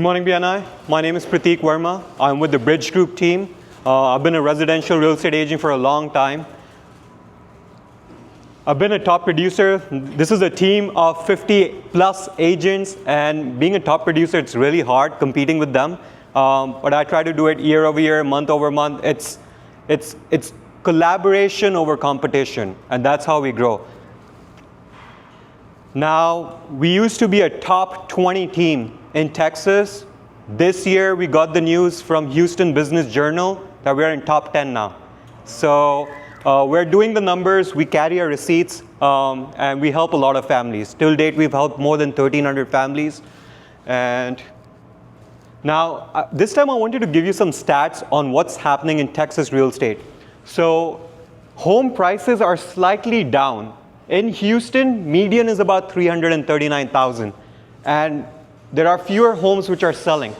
Good morning, BNI. My name is Prateek Verma. I'm with the Bridge Group team. I've been a residential real estate agent for a long time. I've been a top producer. This is a team of 50 plus agents, and being a top producer, it's really hard competing with them. But I try to do it year over year, month over month. It's collaboration over competition, and that's how we grow. Now, we used to be a top 20 team in Texas. This year, we got the news from Houston Business Journal that we're in top 10 now. So we're doing the numbers, we carry our receipts, and we help a lot of families. Till date, we've helped more than 1,300 families. And now, this time I wanted to give you some stats on what's happening in Texas real estate. So home prices are slightly down. In Houston, median is about $339,000. And there are fewer homes which are selling.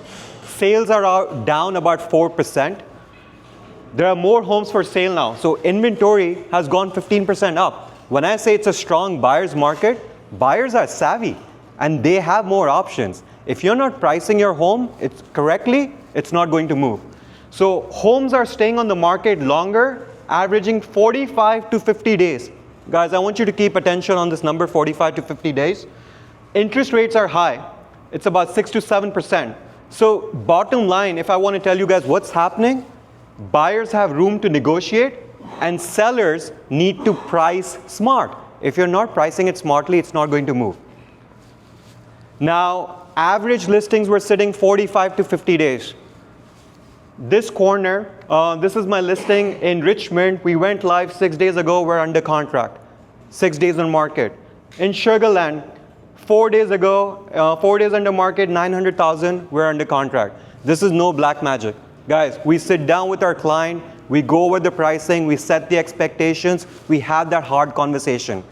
Sales are down about 4%. There are more homes for sale now. So inventory has gone 15% up. When I say it's a strong buyer's market, buyers are savvy and they have more options. If you're not pricing your home correctly, it's not going to move. So homes are staying on the market longer, averaging 45 to 50 days. Guys, I want you to keep attention on this number, 45 to 50 days. Interest rates are high. It's about 6 to 7%. So bottom line, if I want to tell you guys what's happening, buyers have room to negotiate and sellers need to price smart. If you're not pricing it smartly, it's not going to move. Now, average listings were sitting 45 to 50 days. This corner, this is my listing in Richmond. We went live 6 days ago. We're under contract. 6 days on market. In Sugar Land, 4 days ago, 4 days under market, 900,000, we're under contract. This is no black magic. Guys, we sit down with our client, we go over the pricing, we set the expectations, we have that hard conversation.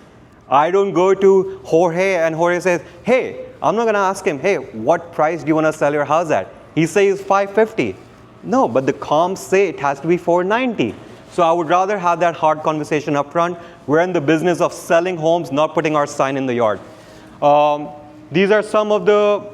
I don't go to Jorge and Jorge says, hey, I'm not gonna ask him, hey, what price do you wanna sell your house at? He says 550. No, but the comps say it has to be 490. So I would rather have that hard conversation up front. We're in the business of selling homes, not putting our sign in the yard. These are some of the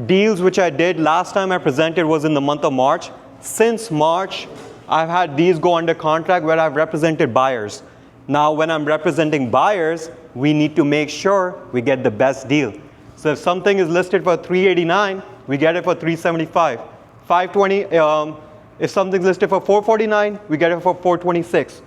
deals which I did. Last time I presented was in the month of March. Since March, I've had these go under contract where I've represented buyers. Now, when I'm representing buyers, we need to make sure we get the best deal. So if something is listed for $389, we get it for $375. $520. If something's listed for $449, we get it for $426.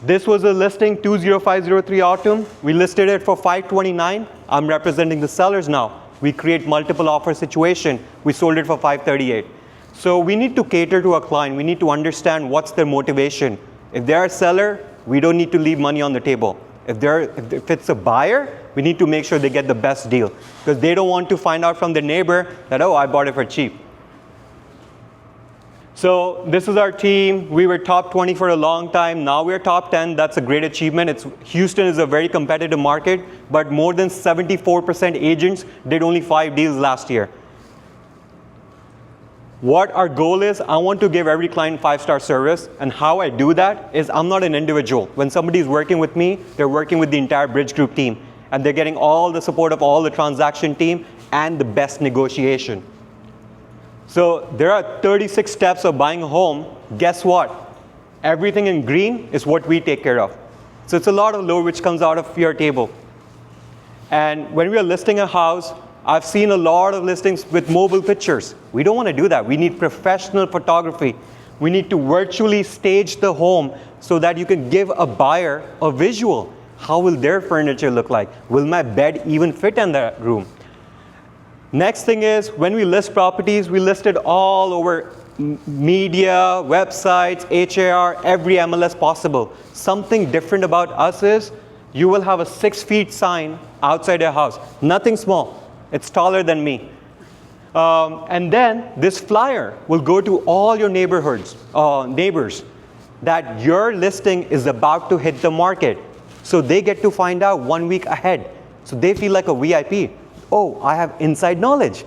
This was a listing 20503 Autumn. We listed it for $529. I'm representing the sellers now. We create multiple offer situation. We sold it for $538. So we need to cater to our client. We need to understand what's their motivation. If they're a seller, we don't need to leave money on the table. If it's a buyer, we need to make sure they get the best deal because they don't want to find out from their neighbor that, oh, I bought it for cheap. So this is our team. We were top 20 for a long time. Now we're top 10. That's a great achievement. Houston is a very competitive market, but more than 74% agents did only 5 deals last year. What our goal is, I want to give every client 5-star service. And how I do that is I'm not an individual. When somebody is working with me, they're working with the entire Bridge Group team. And they're getting all the support of all the transaction team and the best negotiation. So there are 36 steps of buying a home. Guess what? Everything in green is what we take care of. So it's a lot of load which comes out of your table. And when we are listing a house, I've seen a lot of listings with mobile pictures. We don't want to do that. We need professional photography. We need to virtually stage the home so that you can give a buyer a visual. How will their furniture look like? Will my bed even fit in that room? Next thing is, when we list properties, we list it all over media, websites, HAR, every MLS possible. Something different about us is, you will have a 6-foot sign outside your house. Nothing small. It's taller than me. And then this flyer will go to all your neighbors that your listing is about to hit the market. So they get to find out 1 week ahead. So they feel like a VIP. Oh, I have inside knowledge.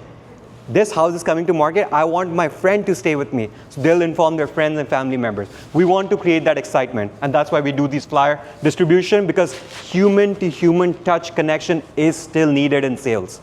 This house is coming to market. I want my friend to stay with me. So they'll inform their friends and family members. We want to create that excitement. And that's why we do these flyer distribution, because human to human touch connection is still needed in sales.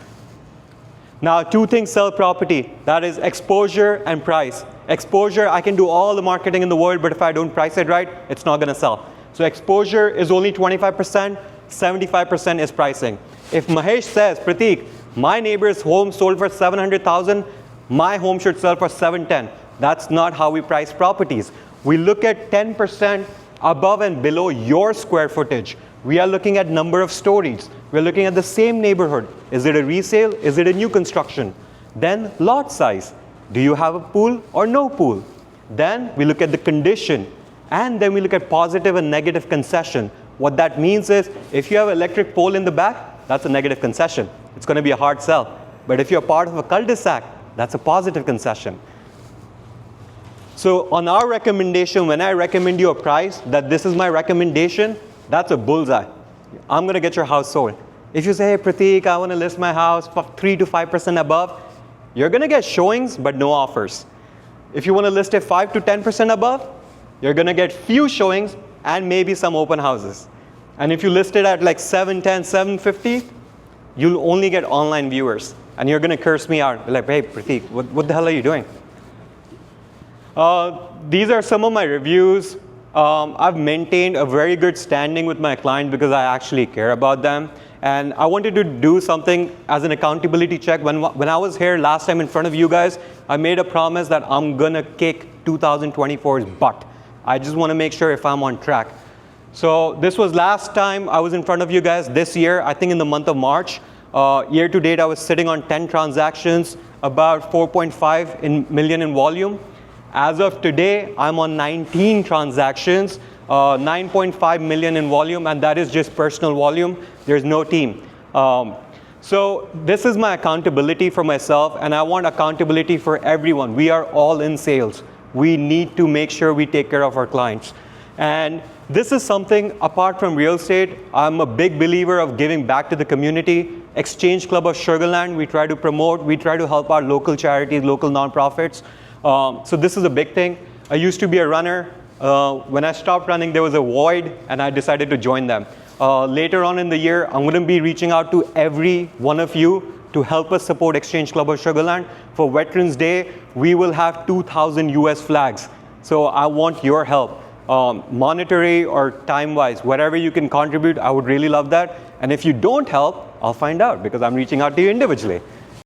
Now, two things sell property. That is exposure and price. Exposure, I can do all the marketing in the world, but if I don't price it right, it's not going to sell. So exposure is only 25%, 75% is pricing. If Mahesh says, Prateek, my neighbor's home sold for 700,000, my home should sell for 710. That's not how we price properties. We look at 10% above and below your square footage. We are looking at number of stories. We're looking at the same neighborhood. Is it a resale? Is it a new construction? Then lot size. Do you have a pool or no pool? Then we look at the condition. And then we look at positive and negative concession. What that means is, if you have an electric pole in the back, that's a negative concession. It's going to be a hard sell. But if you're part of a cul-de-sac, that's a positive concession. So on our recommendation, when I recommend you a price, that this is my recommendation, that's a bullseye. I'm going to get your house sold. If you say, hey, Prateek, I want to list my house for 3 to 5% above, you're going to get showings, but no offers. If you want to list it 5 to 10% above, you're going to get few showings and maybe some open houses. And if you list it at like 710, 750, you'll only get online viewers. And you're going to curse me out. Like, hey, Prateek, what the hell are you doing? These are some of my reviews. I've maintained a very good standing with my client because I actually care about them. And I wanted to do something as an accountability check. When I was here last time in front of you guys, I made a promise that I'm going to kick 2024's butt. I just want to make sure if I'm on track. So this was last time I was in front of you guys this year, I think in the month of March. Year to date, I was sitting on 10 transactions, about 4.5 million in volume. As of today, I'm on 19 transactions, 9.5 million in volume, and that is just personal volume. There's no team. So this is my accountability for myself, and I want accountability for everyone. We are all in sales. We need to make sure we take care of our clients. And this is something, apart from real estate, I'm a big believer of giving back to the community. Exchange Club of Sugarland, we try to promote, we try to help our local charities, local nonprofits. So this is a big thing. I used to be a runner. When I stopped running, there was a void, and I decided to join them. Later on in the year, I'm going to be reaching out to every one of you to help us support Exchange Club of Sugarland. For Veterans Day, we will have 2,000 US flags. So I want your help. Monetary or time-wise, whatever you can contribute, I would really love that. And if you don't help, I'll find out because I'm reaching out to you individually.